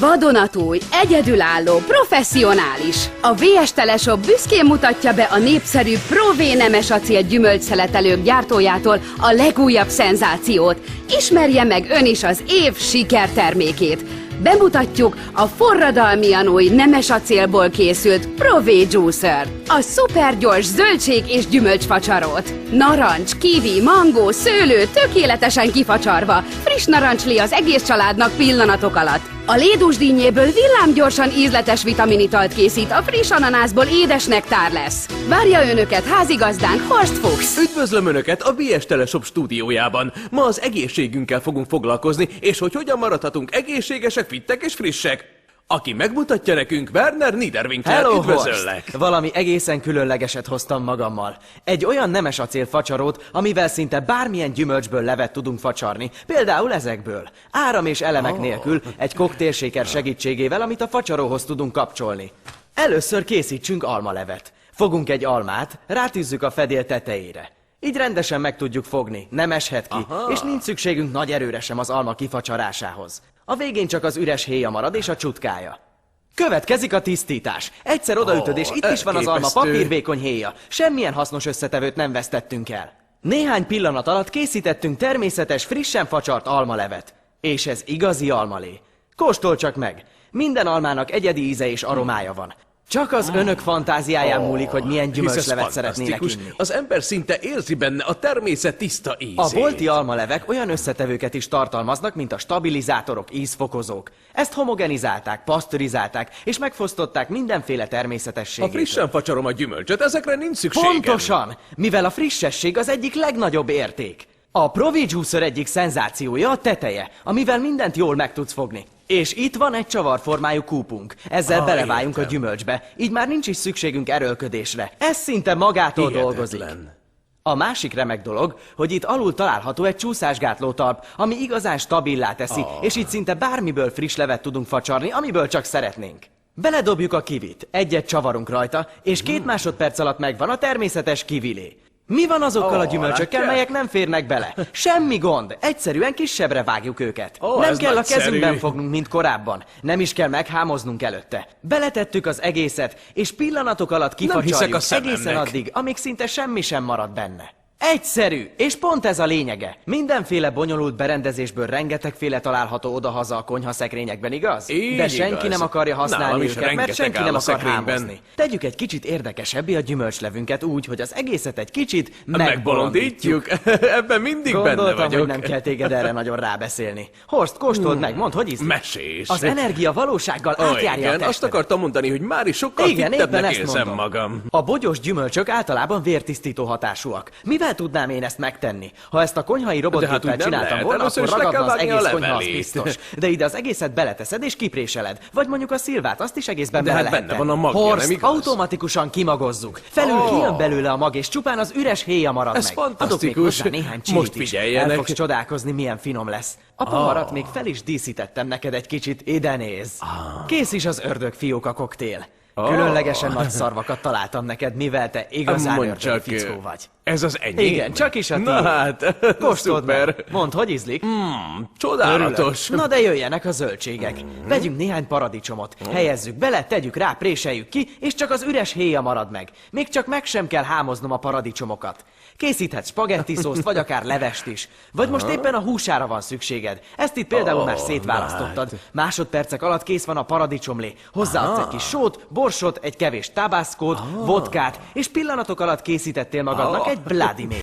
Vadonatúj, egyedülálló, professzionális. A VS Teleshop büszkén mutatja be a népszerű Pro V nemes acél gyümölcsszeletelők gyártójától a legújabb szenzációt. Ismerje meg ön is az év sikertermékét. Bemutatjuk a forradalmian új nemes acélból készült Pro V Juicer. A szupergyors zöldség és gyümölcsfacsarót. Narancs, kiwi, mangó, szőlő tökéletesen kifacsarva. Friss narancslé az egész családnak pillanatok alatt. A lédusdínyéből villámgyorsan ízletes vitaminitalt készít, a friss ananászból édes nektár lesz. Várja önöket házigazdánk Horst Fuchs. Üdvözlöm Önöket a VS Teleshop stúdiójában. Ma az egészségünkkel fogunk foglalkozni, és hogy hogyan maradhatunk egészségesek, fittek és frissek. Aki megmutatja nekünk, Werner Niederwinkler. Hello, Üdvözöllek! Horst! Valami egészen különlegeset hoztam magammal. Egy olyan nemes acél facsarót, amivel szinte bármilyen gyümölcsből levet tudunk facsarni. Például ezekből. Áram és elemek nélkül, egy koktélséker segítségével, amit a facsaróhoz tudunk kapcsolni. Először készítsünk almalevet. Fogunk egy almát, rátűzzük a fedél tetejére. Így rendesen meg tudjuk fogni, nem eshet ki, és nincs szükségünk nagy erőre sem az alma kifacsarásához. A végén csak az üres héja marad és a csutkája. Következik a tisztítás. Egyszer odaütöd, és itt is van az alma papírvékony héja. Semmilyen hasznos összetevőt nem vesztettünk el. Néhány pillanat alatt készítettünk természetes, frissen facsart almalevet. És ez igazi almalé. Kóstolj csak meg! Minden almának egyedi íze és aromája van. Csak az önök fantáziáján múlik, hogy milyen gyümölcslevet szeretnének inni. Az ember szinte érzi benne a természet tiszta ízét. A bolti almalevek olyan összetevőket is tartalmaznak, mint a stabilizátorok, ízfokozók. Ezt homogenizálták, pasztörizálták, és megfosztották mindenféle természetességét. Ha frissen facsarom a gyümölcsöt, ezekre nincs szükségem. Pontosan! Mivel a frissesség az egyik legnagyobb érték. A Pro V Juicer egyik szenzációja a teteje, amivel mindent jól meg tudsz fogni. És itt van egy csavarformájú kúpunk. Ezzel beleváljunk a gyümölcsbe, így már nincs is szükségünk erőlködésre. Ez szinte magától dolgozik. A másik remek dolog, hogy itt alul található egy csúszásgátló talp, ami igazán stabilá teszi, és itt szinte bármiből friss levet tudunk facsarni, amiből csak szeretnénk. Beledobjuk a kivit, egyet csavarunk rajta, és 2 másodperc alatt megvan a természetes kivilé. Mi van azokkal a gyümölcsökkel, melyek nem férnek bele? Semmi gond, egyszerűen kisebbre vágjuk őket. Nem kell a kezünkben fognunk, mint korábban. Nem is kell meghámoznunk előtte. Beletettük az egészet, és pillanatok alatt kifacsarjuk egészen addig, amíg szinte semmi sem marad benne. Egyszerű, és pont ez a lényege. Mindenféle bonyolult berendezésből rengetegféle található odahaza a konyhaszekrényekben, igaz? De senki nem akarja használni őket, mert senki nem akar hámozni. Tegyük egy kicsit érdekesebbé a gyümölcslevünket úgy, hogy az egészet egy kicsit megbolondítjuk. Ebben mindig benne vagyok. Hogy nem kell téged erre nagyon rábeszélni. Horst, kóstold meg, mondd, hogy ízlik. Mesés. Az energia valósággal átjárja a tested. Azt akartam mondani, hogy már is sokkal fittebbnek érzem magam. A bogyós gyümölcsök általában vértisztító hatásúak. Mivel tudnám én ezt megtenni? Ha ezt a konyhai robotgéppel csináltam volna, akkor ragadna az egész konyha, az biztos. De ide az egészet beleteszed és kipréseled. Vagy mondjuk a szilvát, azt is egészben bele lehet benne van a magja, Horst, nem igaz? automatikusan kimagozzuk. Felül kijön belőle a mag, és csupán az üres héja marad ez meg. Fantasztikus. Adok még hozzá néhány csilit most figyeljenek. is. El fogsz csodálkozni, milyen finom lesz. A poharat még fel is díszítettem neked egy kicsit, ide néz. Kész is az ördögfióka koktél. Különlegesen nagy szarvakat találtam neked, mivel te igazán ördög fickó vagy. Ez az enyém? Igen, csak is a tiéd. Na hát, kóstold szuper. meg. Mondd, hogy ízlik? Csodálatos. Na de jöjjenek a zöldségek. Vegyünk néhány paradicsomot, helyezzük bele, tegyük rá, préseljük ki, és csak az üres héja marad meg. Még csak meg sem kell hámoznom a paradicsomokat. Készíthetsz spagetti szószt, vagy akár levest is. Vagy most éppen a húsára van szükséged. Ezt itt például már szétválasztottad. Másodpercek alatt kész van a paradicsomlé. Hozzáadsz egy kis sót, borsot, egy kevés tabascót, vodkát, és pillanatok alatt készítettél magadnak egy Bloody Mary.